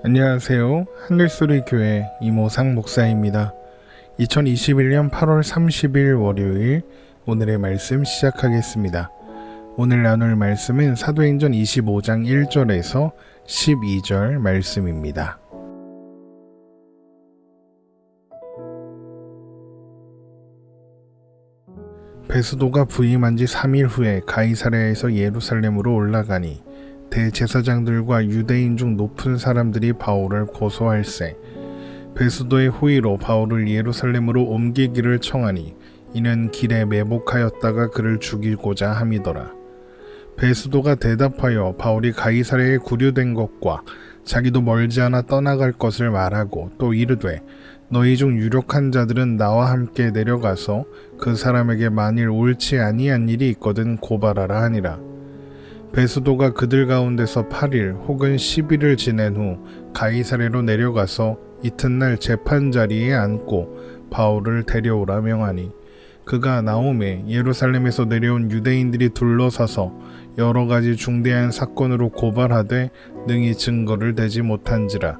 안녕하세요. 하늘소리교회 이모상 목사입니다. 2021년 8월 30일 월요일 오늘의 말씀 시작하겠습니다. 오늘 나눌 말씀은 사도행전 25장 1절에서 12절 말씀입니다. 베스도가 부임한 지 3일 후에 가이사랴에서 예루살렘으로 올라가니 대제사장들과 유대인 중 높은 사람들이 바울을 고소할세. 베스도의 호의로 바울을 예루살렘으로 옮기기를 청하니 이는 길에 매복하였다가 그를 죽이고자 함이더라. 베스도가 대답하여 바울이 가이사랴에 구류된 것과 자기도 멀지 않아 떠나갈 것을 말하고 또 이르되 너희 중 유력한 자들은 나와 함께 내려가서 그 사람에게 만일 옳지 아니한 일이 있거든 고발하라 하니라. 베스도가 그들 가운데서 8일 혹은 10일을 지낸 후 가이사랴로 내려가서 이튿날 재판 자리에 앉고 바울을 데려오라 명하니 그가 나오매 예루살렘에서 내려온 유대인들이 둘러서서 여러 가지 중대한 사건으로 고발하되 능히 증거를 대지 못한지라.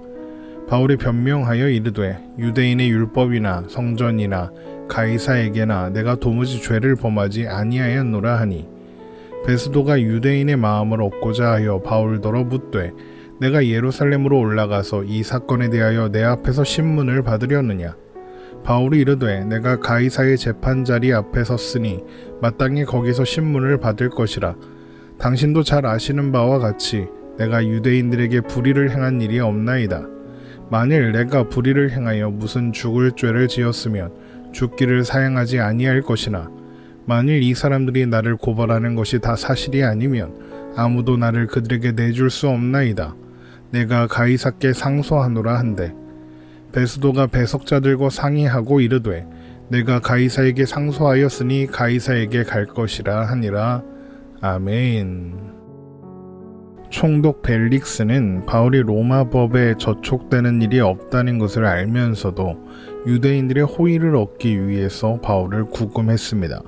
바울이 변명하여 이르되 유대인의 율법이나 성전이나 가이사에게나 내가 도무지 죄를 범하지 아니하였노라 하니 베스도가 유대인의 마음을 얻고자 하여 바울더러 묻되 내가 예루살렘으로 올라가서 이 사건에 대하여 내 앞에서 신문을 받으려느냐. 바울이 이르되 내가 가이사의 재판 자리 앞에 섰으니 마땅히 거기서 신문을 받을 것이라. 당신도 잘 아시는 바와 같이 내가 유대인들에게 불의를 행한 일이 없나이다. 만일 내가 불의를 행하여 무슨 죽을 죄를 지었으면 죽기를 사양하지 아니할 것이나 만일 이 사람들이 나를 고발하는 것이 다 사실이 아니면 아무도 나를 그들에게 내줄 수 없나이다. 내가 가이사께 상소하노라 한대. 베스도가 배석자들과 상의하고 이르되 내가 가이사에게 상소하였으니 가이사에게 갈 것이라 하니라. 아멘. 총독 벨릭스는 바울이 로마법에 저촉되는 일이 없다는 것을 알면서도 유대인들의 호의를 얻기 위해서 바울을 구금했습니다.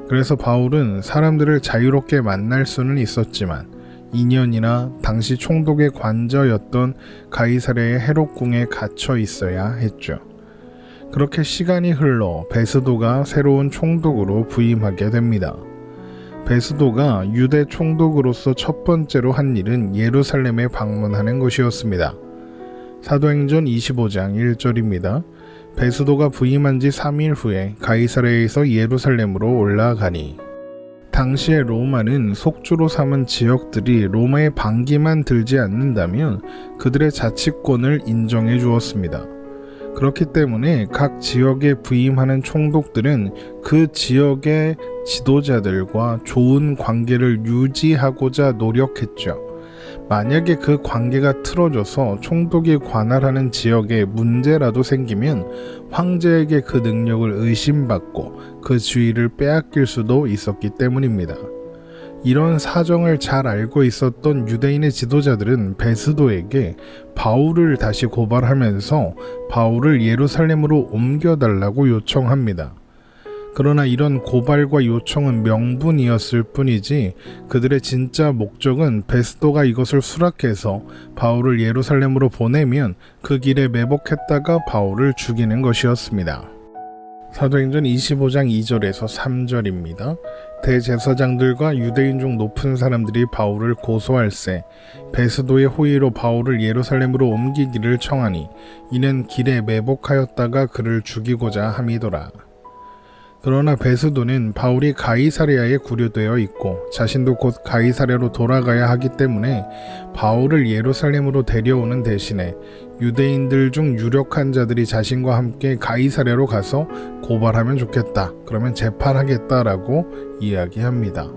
그래서 바울은 사람들을 자유롭게 만날 수는 있었지만 2년이나 당시 총독의 관저였던 가이사랴의 헤롯궁에 갇혀 있어야 했죠. 그렇게 시간이 흘러 베스도가 새로운 총독으로 부임하게 됩니다. 베스도가 유대 총독으로서 첫 번째로 한 일은 예루살렘에 방문하는 것이었습니다. 사도행전 25장 1절입니다. 베스도가 부임한 지 3일 후에 가이사랴에서 예루살렘으로 올라가니 당시의 로마는 속주로 삼은 지역들이 로마의 반기만 들지 않는다면 그들의 자치권을 인정해 주었습니다. 그렇기 때문에 각 지역에 부임하는 총독들은 그 지역의 지도자들과 좋은 관계를 유지하고자 노력했죠. 만약에 그 관계가 틀어져서 총독이 관할하는 지역에 문제라도 생기면 황제에게 그 능력을 의심받고 그 지위를 빼앗길 수도 있었기 때문입니다. 이런 사정을 잘 알고 있었던 유대인의 지도자들은 베스도에게 바울을 다시 고발하면서 바울을 예루살렘으로 옮겨달라고 요청합니다. 그러나 이런 고발과 요청은 명분이었을 뿐이지 그들의 진짜 목적은 베스도가 이것을 수락해서 바울을 예루살렘으로 보내면 그 길에 매복했다가 바울을 죽이는 것이었습니다. 사도행전 25장 2절에서 3절입니다. 대제사장들과 유대인 중 높은 사람들이 바울을 고소할세. 베스도의 호의로 바울을 예루살렘으로 옮기기를 청하니 이는 길에 매복하였다가 그를 죽이고자 함이더라. 그러나 베스도는 바울이 가이사랴에 구류되어 있고 자신도 곧 가이사랴로 돌아가야 하기 때문에 바울을 예루살렘으로 데려오는 대신에 유대인들 중 유력한 자들이 자신과 함께 가이사랴로 가서 고발하면 좋겠다. 그러면 재판하겠다라고 이야기합니다.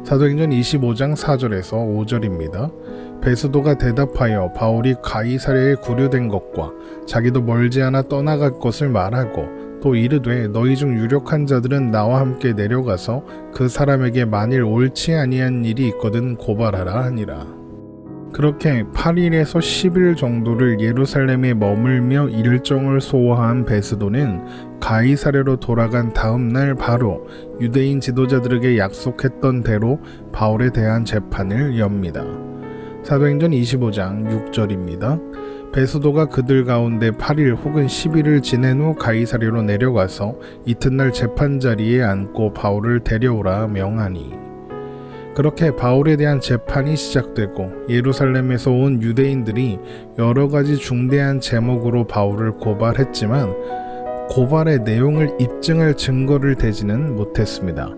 사도행전 25장 4절에서 5절입니다. 베스도가 대답하여 바울이 가이사랴에 구류된 것과 자기도 멀지 않아 떠나갈 것을 말하고 또 이르되 너희 중 유력한 자들은 나와 함께 내려가서 그 사람에게 만일 옳지 아니한 일이 있거든 고발하라 하니라. 그렇게 8일에서 10일 정도를 예루살렘에 머물며 일정을 소화한 베스도는 가이사랴로 돌아간 다음 날 바로 유대인 지도자들에게 약속했던 대로 바울에 대한 재판을 엽니다. 사도행전 25장 6절입니다. 베스도가 그들 가운데 8일 혹은 10일을 지낸 후 가이사랴로 내려가서 이튿날 재판 자리에 앉고 바울을 데려오라 명하니. 그렇게 바울에 대한 재판이 시작되고 예루살렘에서 온 유대인들이 여러 가지 중대한 제목으로 바울을 고발했지만 고발의 내용을 입증할 증거를 대지는 못했습니다.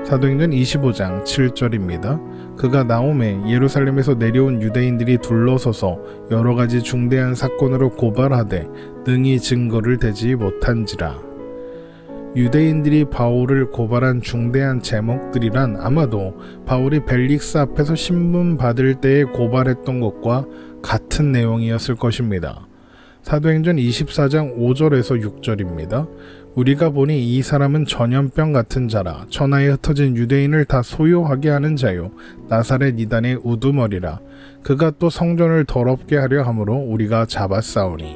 사도행전 25장 7절입니다. 그가 나오매 예루살렘에서 내려온 유대인들이 둘러서서 여러 가지 중대한 사건으로 고발하되 능히 증거를 대지 못한지라. 유대인들이 바울을 고발한 중대한 제목들이란 아마도 바울이 벨릭스 앞에서 신문 받을 때에 고발했던 것과 같은 내용이었을 것입니다. 사도행전 24장 5절에서 6절입니다. 우리가 보니 이 사람은 전염병 같은 자라 천하에 흩어진 유대인을 다 소요하게 하는 자요 나사렛 이단의 우두머리라. 그가 또 성전을 더럽게 하려 함으로 우리가 잡았사오니.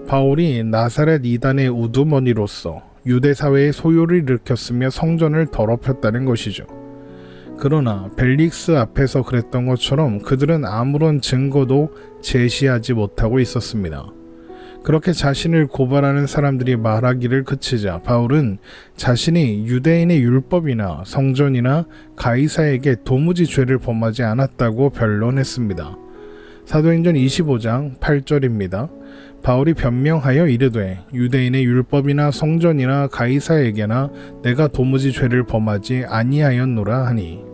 바울이 나사렛 이단의 우두머니로서 유대 사회의 소요를 일으켰으며 성전을 더럽혔다는 것이죠. 그러나 벨릭스 앞에서 그랬던 것처럼 그들은 아무런 증거도 제시하지 못하고 있었습니다. 그렇게 자신을 고발하는 사람들이 말하기를 그치자 바울은 자신이 유대인의 율법이나 성전이나 가이사에게 도무지 죄를 범하지 않았다고 변론했습니다. 사도행전 25장 8절입니다. 바울이 변명하여 이르되 유대인의 율법이나 성전이나 가이사에게나 내가 도무지 죄를 범하지 아니하였노라 하니.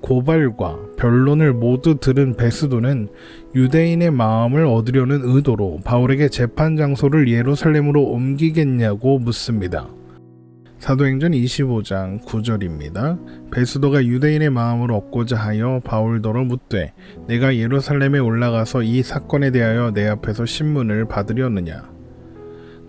고발과 변론을 모두 들은 베스도는 유대인의 마음을 얻으려는 의도로 바울에게 재판 장소를 예루살렘으로 옮기겠냐고 묻습니다. 사도행전 25장 9절입니다. 베스도가 유대인의 마음을 얻고자 하여 바울더러 묻되 내가 예루살렘에 올라가서 이 사건에 대하여 내 앞에서 신문을 받으려느냐.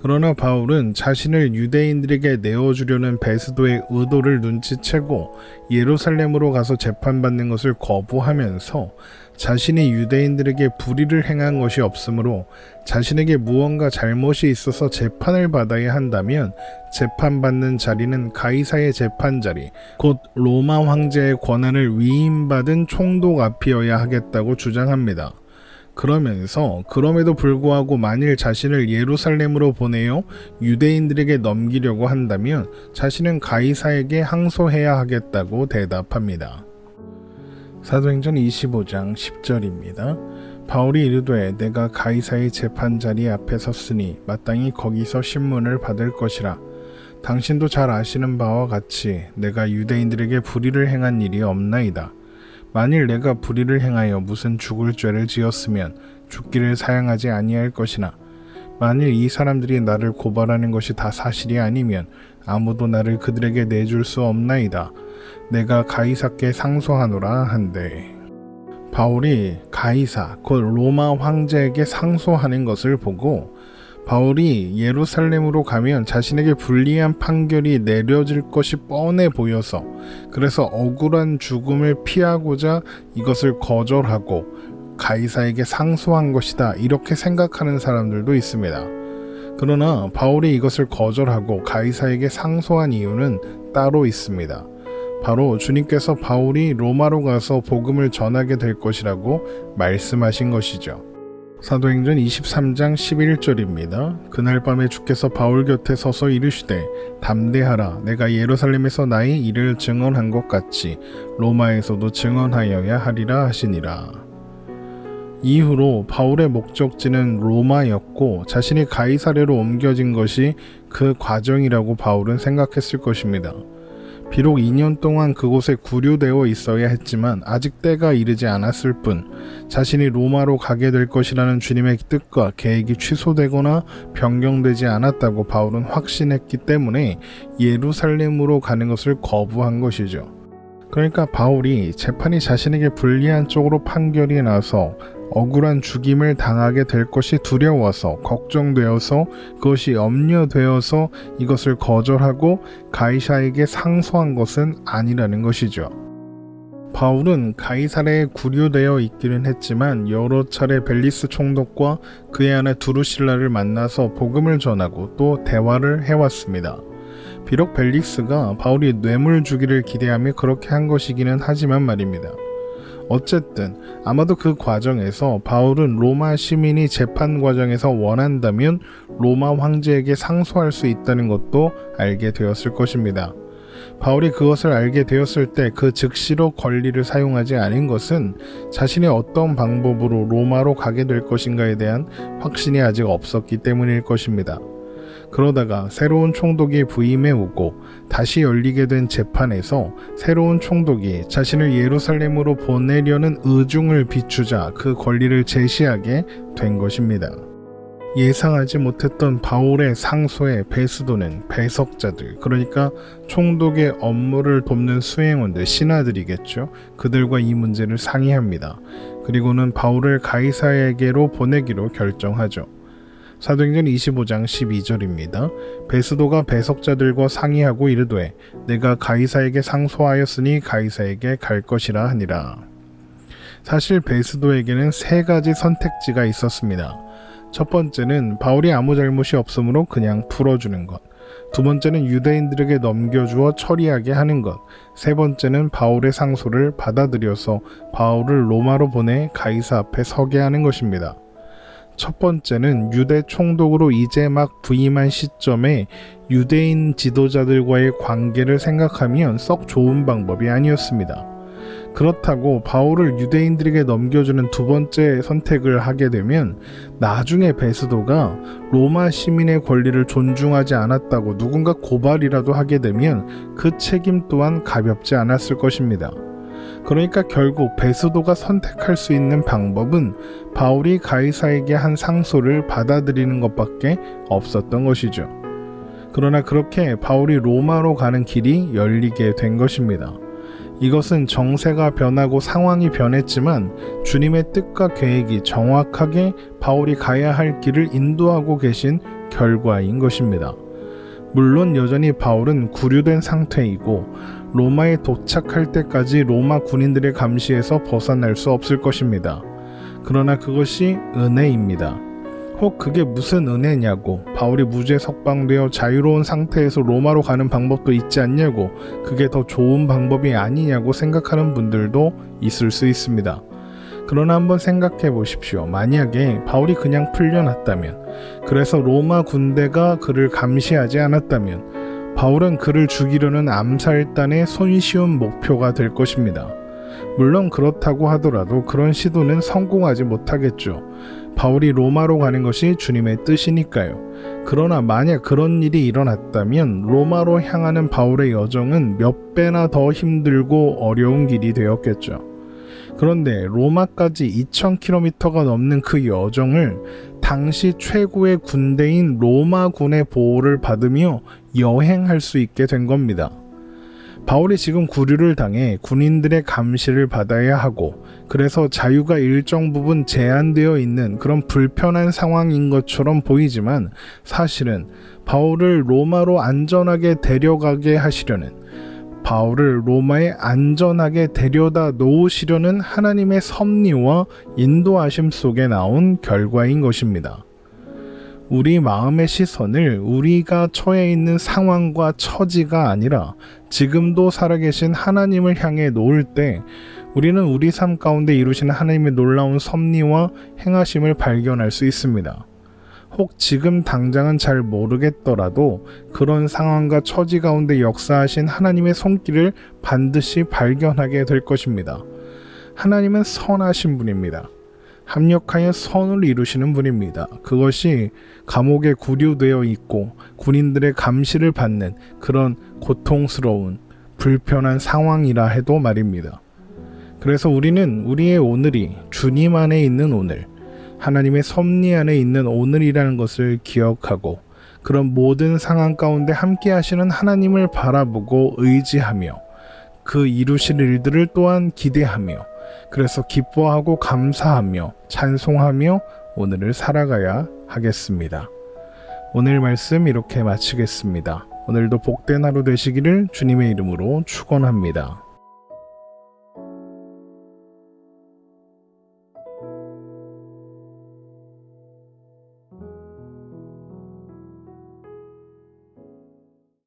그러나 바울은 자신을 유대인들에게 내어주려는 베스도의 의도를 눈치채고 예루살렘으로 가서 재판받는 것을 거부하면서 자신이 유대인들에게 불의를 행한 것이 없으므로 자신에게 무언가 잘못이 있어서 재판을 받아야 한다면 재판받는 자리는 가이사의 재판자리, 곧 로마 황제의 권한을 위임받은 총독 앞이어야 하겠다고 주장합니다. 그러면서 그럼에도 불구하고 만일 자신을 예루살렘으로 보내어 유대인들에게 넘기려고 한다면 자신은 가이사에게 항소해야 하겠다고 대답합니다. 사도행전 25장 10절입니다. 바울이 이르되 내가 가이사의 재판자리 앞에 섰으니 마땅히 거기서 신문을 받을 것이라. 당신도 잘 아시는 바와 같이 내가 유대인들에게 불의를 행한 일이 없나이다. 만일 내가 불의를 행하여 무슨 죽을 죄를 지었으면 죽기를 사양하지 아니할 것이나 만일 이 사람들이 나를 고발하는 것이 다 사실이 아니면 아무도 나를 그들에게 내줄 수 없나이다. 내가 가이사께 상소하노라 한대. 바울이 가이사 곧 로마 황제에게 상소하는 것을 보고 바울이 예루살렘으로 가면 자신에게 불리한 판결이 내려질 것이 뻔해 보여서 그래서 억울한 죽음을 피하고자 이것을 거절하고 가이사에게 상소한 것이다 이렇게 생각하는 사람들도 있습니다. 그러나 바울이 이것을 거절하고 가이사에게 상소한 이유는 따로 있습니다. 바로 주님께서 바울이 로마로 가서 복음을 전하게 될 것이라고 말씀하신 것이죠. 사도행전 23장 11절입니다. 그날 밤에 주께서 바울 곁에 서서 이르시되 담대하라. 내가 예루살렘에서 나의 일을 증언한 것 같이 로마에서도 증언하여야 하리라 하시니라. 이후로 바울의 목적지는 로마였고 자신이 가이사랴로 옮겨진 것이 그 과정이라고 바울은 생각했을 것입니다. 비록 2년 동안 그곳에 구류되어 있어야 했지만 아직 때가 이르지 않았을 뿐 자신이 로마로 가게 될 것이라는 주님의 뜻과 계획이 취소되거나 변경되지 않았다고 바울은 확신했기 때문에 예루살렘으로 가는 것을 거부한 것이죠. 그러니까 바울이 재판이 자신에게 불리한 쪽으로 판결이 나서 억울한 죽임을 당하게 될 것이 두려워서 걱정되어서 그것이 염려되어서 이것을 거절하고 가이사에게 상소한 것은 아니라는 것이죠. 바울은 가이사랴에 구류되어 있기는 했지만 여러 차례 벨리스 총독과 그의 아내 두루실라를 만나서 복음을 전하고 또 대화를 해왔습니다. 비록 벨리스가 바울이 뇌물 주기를 기대하며 그렇게 한 것이기는 하지만 말입니다. 어쨌든 아마도 그 과정에서 바울은 로마 시민이 재판 과정에서 원한다면 로마 황제에게 상소할 수 있다는 것도 알게 되었을 것입니다. 바울이 그것을 알게 되었을 때 그 즉시로 권리를 사용하지 않은 것은 자신이 어떤 방법으로 로마로 가게 될 것인가에 대한 확신이 아직 없었기 때문일 것입니다. 그러다가 새로운 총독이 부임해 오고 다시 열리게 된 재판에서 새로운 총독이 자신을 예루살렘으로 보내려는 의중을 비추자 그 권리를 제시하게 된 것입니다. 예상하지 못했던 바울의 상소에 베스도는 배석자들, 그러니까 총독의 업무를 돕는 수행원들, 신하들이겠죠. 그들과 이 문제를 상의합니다. 그리고는 바울을 가이사에게로 보내기로 결정하죠. 사도행전 25장 12절입니다. 베스도가 배석자들과 상의하고 이르되 내가 가이사에게 상소하였으니 가이사에게 갈 것이라 하니라. 사실 베스도에게는 세 가지 선택지가 있었습니다. 첫 번째는 바울이 아무 잘못이 없으므로 그냥 풀어주는 것. 두 번째는 유대인들에게 넘겨주어 처리하게 하는 것. 세 번째는 바울의 상소를 받아들여서 바울을 로마로 보내 가이사 앞에 서게 하는 것입니다. 첫 번째는 유대 총독으로 이제 막 부임한 시점에 유대인 지도자들과의 관계를 생각하면 썩 좋은 방법이 아니었습니다. 그렇다고 바울을 유대인들에게 넘겨주는 두 번째 선택을 하게 되면 나중에 베스도가 로마 시민의 권리를 존중하지 않았다고 누군가 고발이라도 하게 되면 그 책임 또한 가볍지 않았을 것입니다. 그러니까 결국 베스도가 선택할 수 있는 방법은 바울이 가이사에게 한 상소를 받아들이는 것밖에 없었던 것이죠. 그러나 그렇게 바울이 로마로 가는 길이 열리게 된 것입니다. 이것은 정세가 변하고 상황이 변했지만 주님의 뜻과 계획이 정확하게 바울이 가야 할 길을 인도하고 계신 결과인 것입니다. 물론 여전히 바울은 구류된 상태이고 로마에 도착할 때까지 로마 군인들의 감시에서 벗어날 수 없을 것입니다. 그러나 그것이 은혜입니다. 혹 그게 무슨 은혜냐고, 바울이 무죄 석방되어 자유로운 상태에서 로마로 가는 방법도 있지 않냐고, 그게 더 좋은 방법이 아니냐고 생각하는 분들도 있을 수 있습니다. 그러나 한번 생각해 보십시오. 만약에 바울이 그냥 풀려났다면, 그래서 로마 군대가 그를 감시하지 않았다면 바울은 그를 죽이려는 암살단의 손쉬운 목표가 될 것입니다. 물론 그렇다고 하더라도 그런 시도는 성공하지 못하겠죠. 바울이 로마로 가는 것이 주님의 뜻이니까요. 그러나 만약 그런 일이 일어났다면 로마로 향하는 바울의 여정은 몇 배나 더 힘들고 어려운 길이 되었겠죠. 그런데 로마까지 2000km가 넘는 그 여정을 당시 최고의 군대인 로마군의 보호를 받으며 여행할 수 있게 된 겁니다. 바울이 지금 구류를 당해 군인들의 감시를 받아야 하고 그래서 자유가 일정 부분 제한되어 있는 그런 불편한 상황인 것처럼 보이지만 사실은 바울을 로마로 안전하게 데려가게 하시려는, 바울을 로마에 안전하게 데려다 놓으시려는 하나님의 섭리와 인도하심 속에 나온 결과인 것입니다. 우리 마음의 시선을 우리가 처해 있는 상황과 처지가 아니라 지금도 살아계신 하나님을 향해 놓을 때 우리는 우리 삶 가운데 이루시는 하나님의 놀라운 섭리와 행하심을 발견할 수 있습니다. 혹 지금 당장은 잘 모르겠더라도 그런 상황과 처지 가운데 역사하신 하나님의 손길을 반드시 발견하게 될 것입니다. 하나님은 선하신 분입니다. 합력하여 선을 이루시는 분입니다. 그것이 감옥에 구류되어 있고 군인들의 감시를 받는 그런 고통스러운 불편한 상황이라 해도 말입니다. 그래서 우리는 우리의 오늘이 주님 안에 있는 오늘, 하나님의 섭리 안에 있는 오늘이라는 것을 기억하고 그런 모든 상황 가운데 함께 하시는 하나님을 바라보고 의지하며 그 이루실 일들을 또한 기대하며 그래서 기뻐하고 감사하며 찬송하며 오늘을 살아가야 하겠습니다. 오늘 말씀 이렇게 마치겠습니다. 오늘도 복된 하루 되시기를 주님의 이름으로 축원합니다.